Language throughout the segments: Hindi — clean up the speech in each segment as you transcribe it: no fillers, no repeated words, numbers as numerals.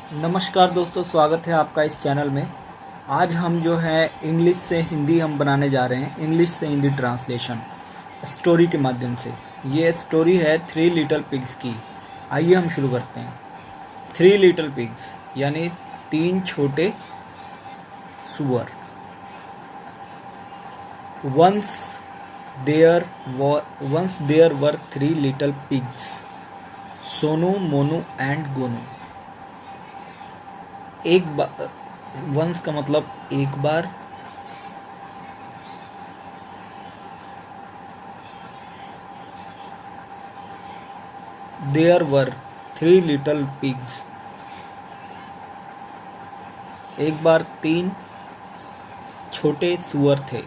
नमस्कार दोस्तों, स्वागत है आपका इस चैनल में। आज हम जो है इंग्लिश से हिंदी हम बनाने जा रहे हैं, इंग्लिश से हिंदी ट्रांसलेशन स्टोरी के माध्यम से। ये स्टोरी है थ्री लिटिल पिग्स की। आइए हम शुरू करते हैं। थ्री लिटिल पिग्स यानी तीन छोटे सुअर। Once there were three little pigs, Sonu, Monu and Gonu. एक बार, वंस का मतलब एक बार, there were three little pigs, एक बार तीन छोटे सुअर थे।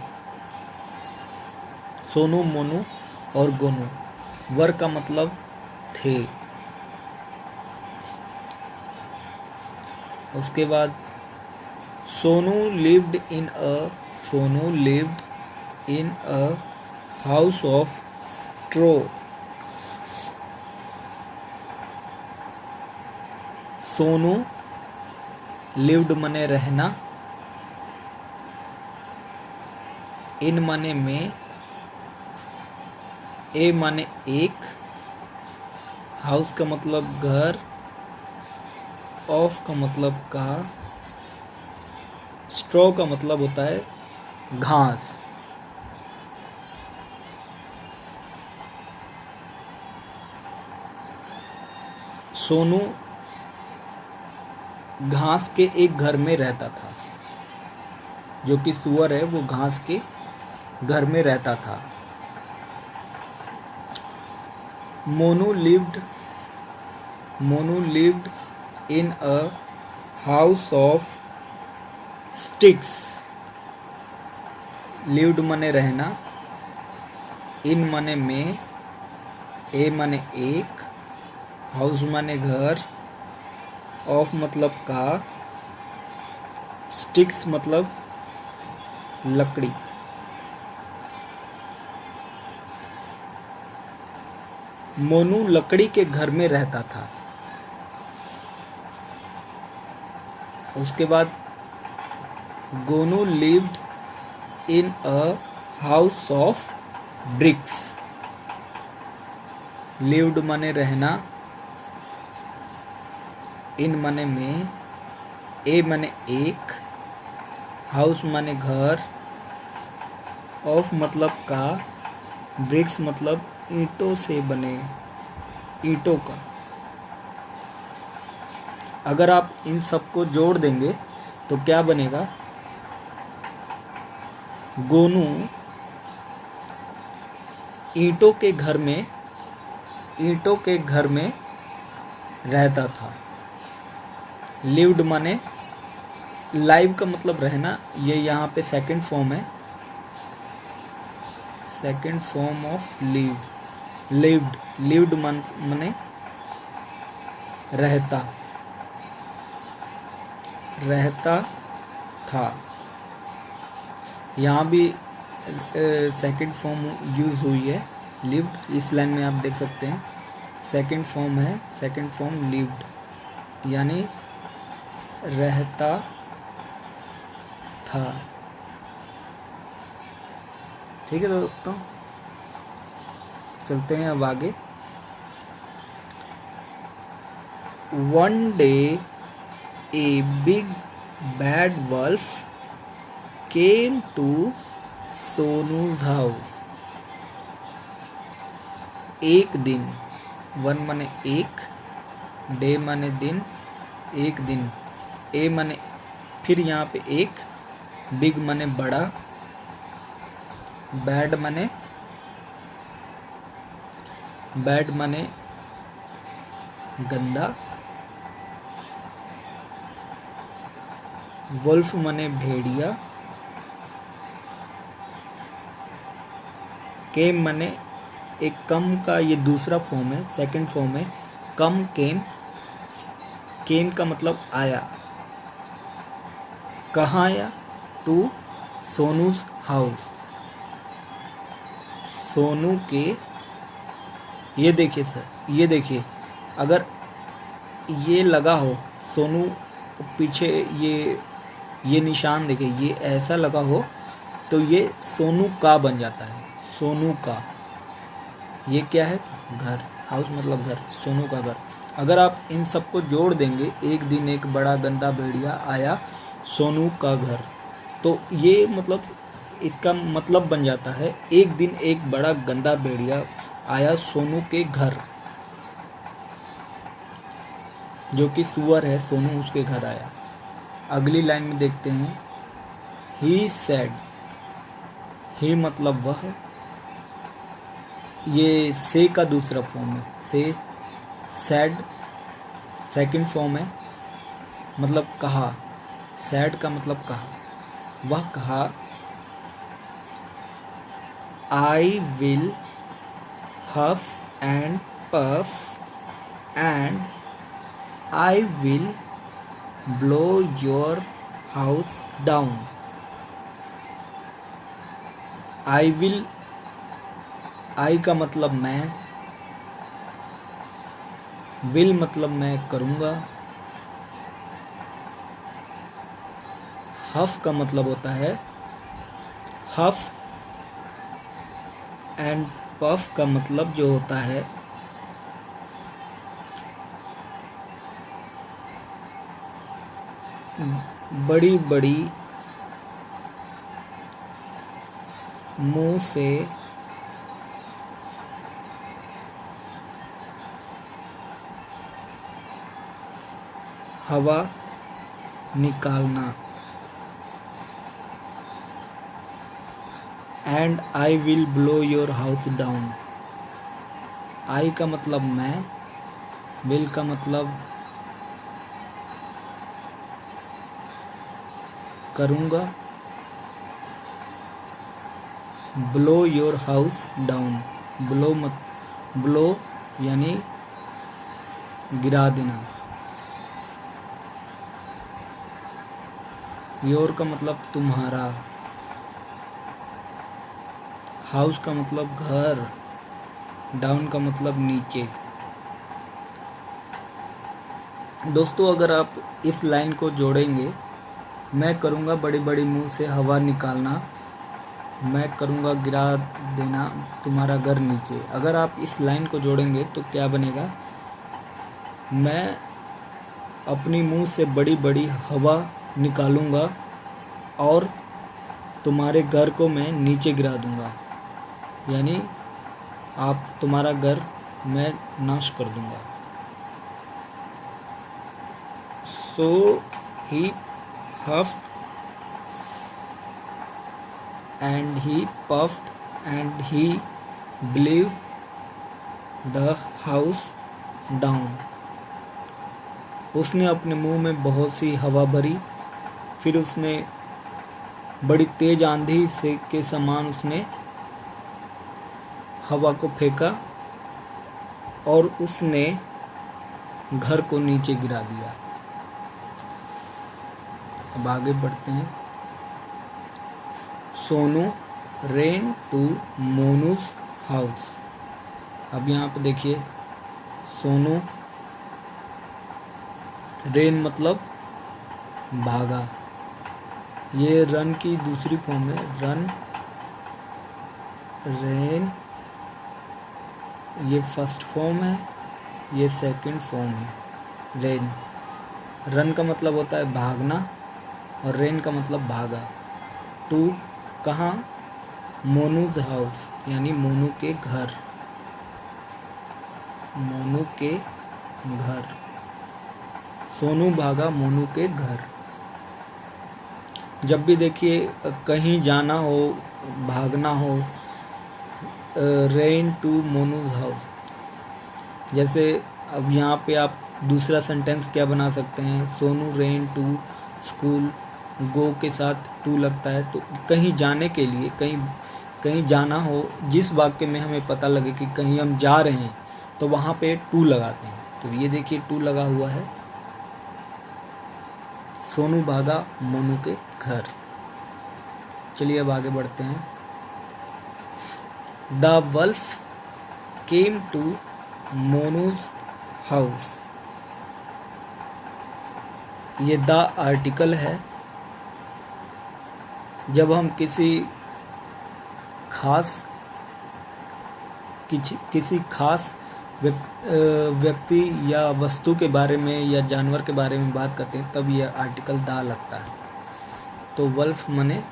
सोनू, मोनू और गोनू। वर का मतलब थे। उसके बाद Sonu lived in a house of straw. Sonu lived मने रहना, इन माने में, ए माने एक, हाउस का मतलब घर, ऑफ का मतलब का, स्ट्रॉ का मतलब होता है घास। सोनू घास के एक घर में रहता था। जो कि सुअर है वो घास के घर में रहता था। Monu lived in a house of sticks. Lived मने रहना, इन मने में, ए मने एक, हाउस माने घर, ऑफ मतलब का, स्टिक्स मतलब लकड़ी। मोनू लकड़ी के घर में रहता था। उसके बाद Gonu lived in a house of BRICS. Lived माने रहना, इन माने में, ए माने एक, हाउस माने घर, ऑफ मतलब का, ब्रिक्स मतलब ईंटों से बने, ईंटों का। अगर आप इन सबको जोड़ देंगे तो क्या बनेगा? गोनू ईंटों के घर में रहता था। लिव्ड माने लाइव का मतलब रहना, ये यहाँ पे सेकंड फॉर्म है, सेकंड फॉर्म ऑफ लिव्ड माने रहता था। यहाँ भी सेकंड फॉर्म यूज हुई है, लिव्ड। इस लाइन में आप देख सकते हैं सेकंड फॉर्म है, सेकंड फॉर्म लिव्ड यानी रहता था। ठीक है दोस्तों, चलते हैं अब आगे। One day a big bad wolf came to सोनू's house। एक दिन, वन माने एक, डे माने दिन, एक दिन, ए माने फिर यहाँ पे एक, बिग माने बड़ा, बैड माने गंदा, वुल्फ माने भेड़िया, केम माने एक, कम का ये दूसरा फॉर्म है, सेकंड फॉर्म है कम, केम का मतलब आया। कहाँ आया? टू सोनूज हाउस, सोनू के। ये देखिए सर, ये देखिए, अगर ये लगा हो सोनू पीछे ये निशान देखिए, ये ऐसा लगा हो तो ये सोनू का बन जाता है, सोनू का। ये क्या है? घर। हाउस मतलब घर, सोनू का घर। अगर आप इन सबको जोड़ देंगे, एक दिन एक बड़ा गंदा भेड़िया आया सोनू का घर, तो ये मतलब इसका मतलब बन जाता है एक दिन एक बड़ा गंदा भेड़िया आया सोनू के घर, जो कि सुअर है, सोनू उसके घर आया। अगली लाइन में देखते हैं, ही सेड। ही मतलब वह, ये से का दूसरा फॉर्म है, से। सैड सेकंड फॉर्म है, मतलब कहा। सैड का मतलब कहा। वह कहा, I will huff and puff and I will blow your house down. I will, I का मतलब मैं, विल मतलब मैं करूँगा, हफ का मतलब होता है हफ, एंड पफ का मतलब जो होता है बड़ी बड़ी मुंह से हवा निकालना। And I will blow your house down. I का मतलब मैं, विल का मतलब करूँगा, blow your house down. Blow यानी गिरा देना। योर का मतलब तुम्हारा, हाउस का मतलब घर, डाउन का मतलब नीचे। दोस्तों, अगर आप इस लाइन को जोड़ेंगे, मैं करूँगा बड़ी बड़ी मुंह से हवा निकालना, मैं करूँगा गिरा देना तुम्हारा घर नीचे। अगर आप इस लाइन को जोड़ेंगे तो क्या बनेगा? मैं अपनी मुंह से बड़ी बड़ी हवा निकालूंगा और तुम्हारे घर को मैं नीचे गिरा दूंगा, यानी तुम्हारा घर मैं नाश कर दूंगा। सो ही huffed and he puffed and he blew the house down। उसने अपने मुंह में बहुत सी हवा भरी, फिर उसने बड़ी तेज आंधी से के समान उसने हवा को फेंका और उसने घर को नीचे गिरा दिया। अब आगे बढ़ते हैं। Sonu ran to Monu's house. अब यहाँ पे देखिए, सोनू, रेन मतलब भागा। ये रन की दूसरी फॉर्म है, रन, रेन ये फर्स्ट फॉर्म है, ये सेकंड फॉर्म है। रेन, रन का मतलब होता है भागना और रेन का मतलब भागा। टू कहाँ? मोनूज हाउस, यानी मोनू के घर, मोनू के घर। सोनू भागा मोनू के घर। जब भी देखिए कहीं जाना हो, भागना हो, रेन टू मोनूज हाउस। जैसे अब यहाँ पे आप दूसरा सेंटेंस क्या बना सकते हैं? सोनू रेन टू स्कूल, गो के साथ टू लगता है, तो कहीं जाने के लिए, कहीं जाना हो, जिस वाक्य में हमें पता लगे कि कहीं हम जा रहे हैं, तो वहाँ पे टू लगाते हैं। तो ये देखिए टू लगा हुआ है। सोनू भागा मोनू के घर। चलिए अब आगे बढ़ते हैं। The wolf came to Monu's house. ये द आर्टिकल है। जब हम किसी खास किसी खास व्यक्ति या वस्तु के बारे में या जानवर के बारे में बात करते हैं तब यह आर्टिकल द लगता है। तो वल्फ माने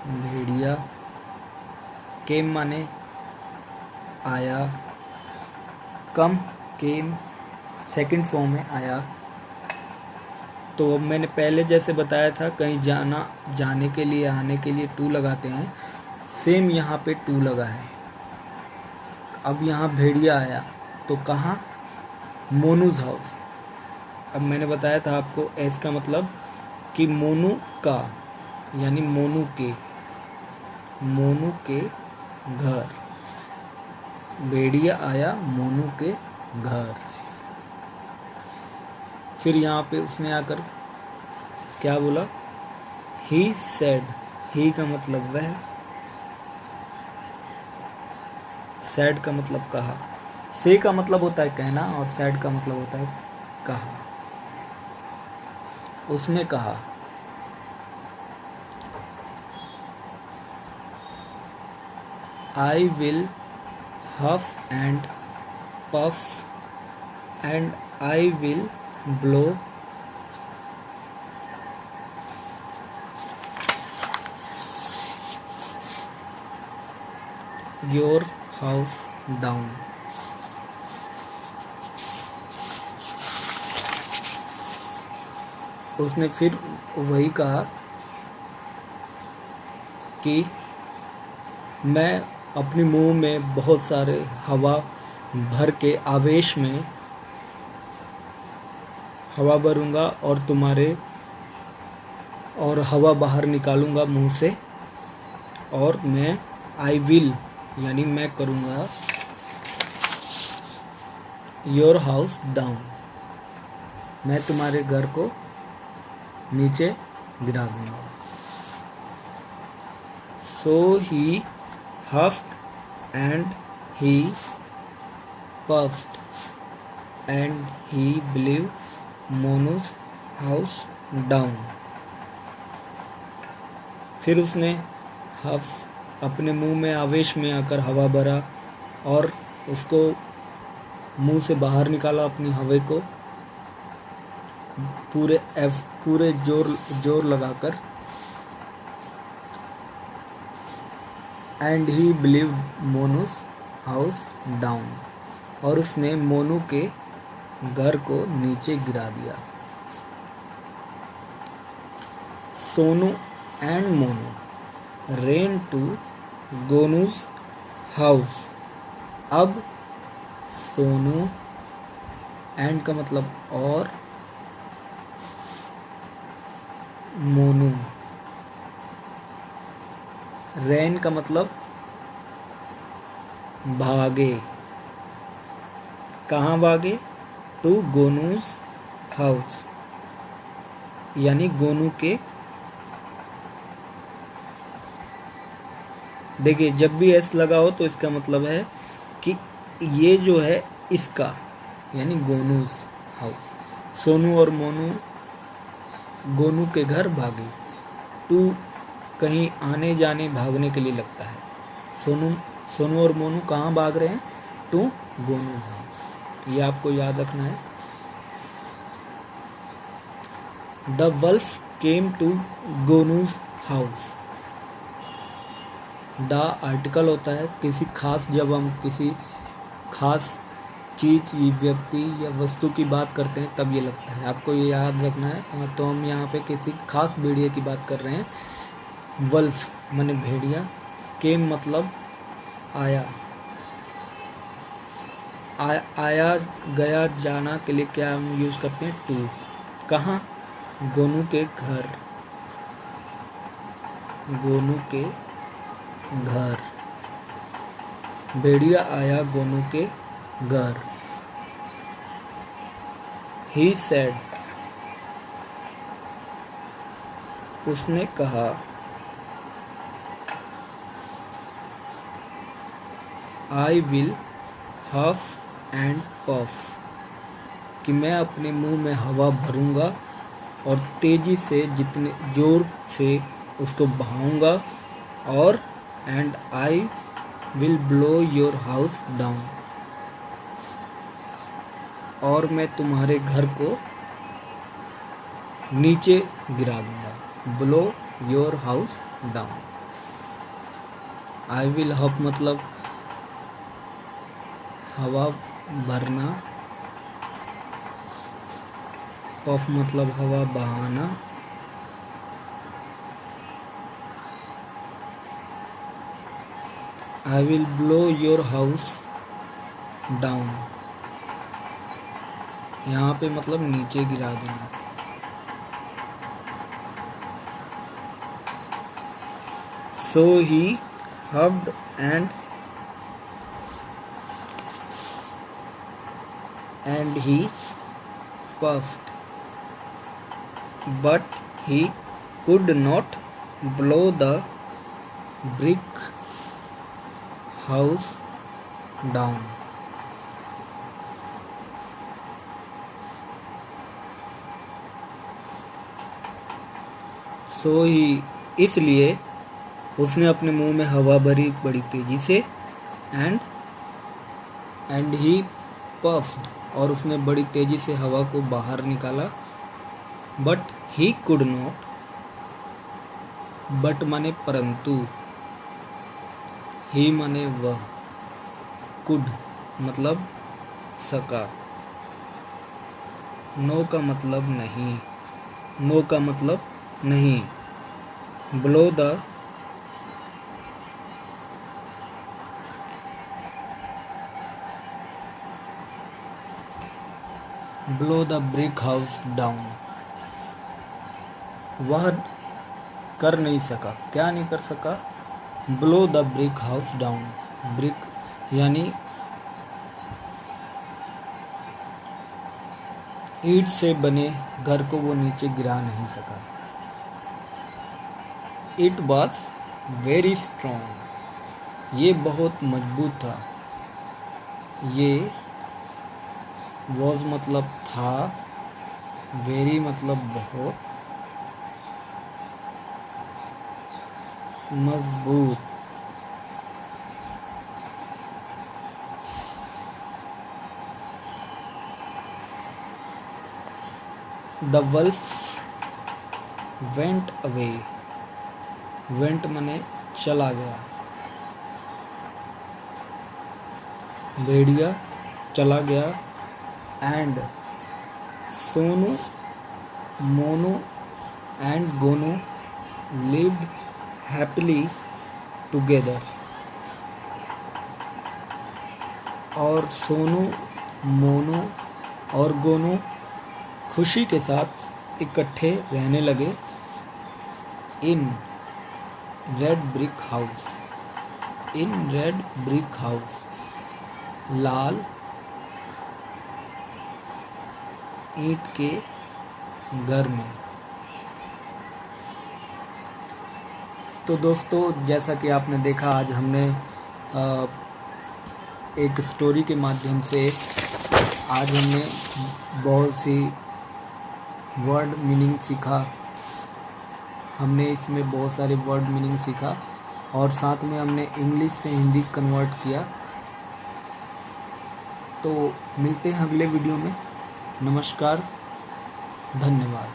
भेड़िया, केम माने आया, कम केम सेकंड फॉर्म में आया। तो मैंने पहले जैसे बताया था कहीं जाने के लिए, आने के लिए टू लगाते हैं, सेम यहाँ पे टू लगा है। अब यहाँ भेड़िया आया तो कहाँ? मोनूज हाउस। अब मैंने बताया था आपको एस का मतलब कि मोनू का, यानी मोनू के घर। भेड़िया आया मोनू के घर। फिर यहाँ पे उसने आकर क्या बोला? He said. ही का मतलब वह, सैड का मतलब कहा। से का मतलब होता है कहना और सैड का मतलब होता है कहा। उसने कहा I will huff and puff and I will blow your house down। उसने फिर वही कहा कि मैं अपने मुंह में बहुत सारे हवा भर के आवेश में हवा भरूंगा और हवा बाहर निकालूंगा मुंह से, और मैं आई विल यानी मैं करूंगा योर हाउस डाउन, मैं तुम्हारे घर को नीचे गिरा दूंगा। सो ही huffed and he puffed and he blew Monu's house down। फिर उसने हफ अपने मुंह में आवेश में आकर हवा भरा और उसको मुंह से बाहर निकाला अपनी हवा को पूरे जोर लगाकर। And he blew Monu's house down, और उसने मोनू के घर को नीचे गिरा दिया। Sonu and Monu ran to Gonu's house. अब सोनू एंड का मतलब और, मोनू, रेन का मतलब भागे। कहाँ भागे? टू गोनूज हाउस, यानी गोनू के। देखिए जब भी एस लगा हो तो इसका मतलब है कि ये जो है इसका, यानी गोनूज हाउस। सोनू और मोनू गोनू के घर भागे। टू कहीं आने जाने भागने के लिए लगता है। सोनू और मोनू कहाँ भाग रहे हैं? To Gonu house. ये आपको याद रखना है। The wolf came to Gonu's house. The article होता है किसी खास, जब हम किसी खास चीज, व्यक्ति या वस्तु की बात करते हैं तब ये लगता है, आपको ये याद रखना है। तो हम यहाँ पे किसी खास भेड़िए की बात कर रहे हैं। वल्फ माने भेड़िया, केम मतलब आया। आया गया जाना के लिए क्या हम यूज करते हैं? टू। कहाँ? गोनू के घर। गोनू के घर। भेड़िया आया गोनू के घर। ही सेड, उसने कहा। I will huff and puff, कि मैं अपने मुंह में हवा भरूंगा और तेज़ी से जितने ज़ोर से उसको बहाऊंगा और and I will blow your house down, और मैं तुम्हारे घर को नीचे गिरा दूंगा। Blow your house down. I will huff मतलब हवा भरना, पफ मतलब हवा बहाना, I will blow your house down, यहाँ पे मतलब नीचे गिरा देना। सो ही हफ्ड and he puffed, but he could not blow the brick house down. So he, इसलिए उसने अपने मुंह में हवा भरी बड़ी तेजी से, एंड ही पफ्ड, और उसने बड़ी तेजी से हवा को बाहर निकाला। But he could not, but माने परंतु, ही माने वह, कुड मतलब सका, नो का मतलब नहीं, नो का मतलब नहीं, blow the brick house down. वह कर नहीं सका, क्या नहीं कर सका? Blow the brick house down. Brick यानी ईंट से बने घर को वो नीचे गिरा नहीं सका। इट वॉज वेरी स्ट्रॉन्ग, ये बहुत मजबूत था। ये वॉज मतलब था, वेरी मतलब बहुत, मजबूत। The wolf went away, went मने चला गया, भेड़िया चला गया। And Sonu, Monu and Gonu lived happily together, और सोनू, मोनू और गोनू खुशी के साथ इकट्ठे रहने लगे। In red brick house, in red brick house, लाल ईंट के घर में। तो दोस्तों, जैसा कि आपने देखा, आज हमने एक स्टोरी के माध्यम से आज हमने बहुत सी वर्ड मीनिंग सीखा। हमने इसमें बहुत सारे वर्ड मीनिंग सीखा और साथ में हमने इंग्लिश से हिंदी कन्वर्ट किया। तो मिलते हैं अगले वीडियो में। नमस्कार, धन्यवाद।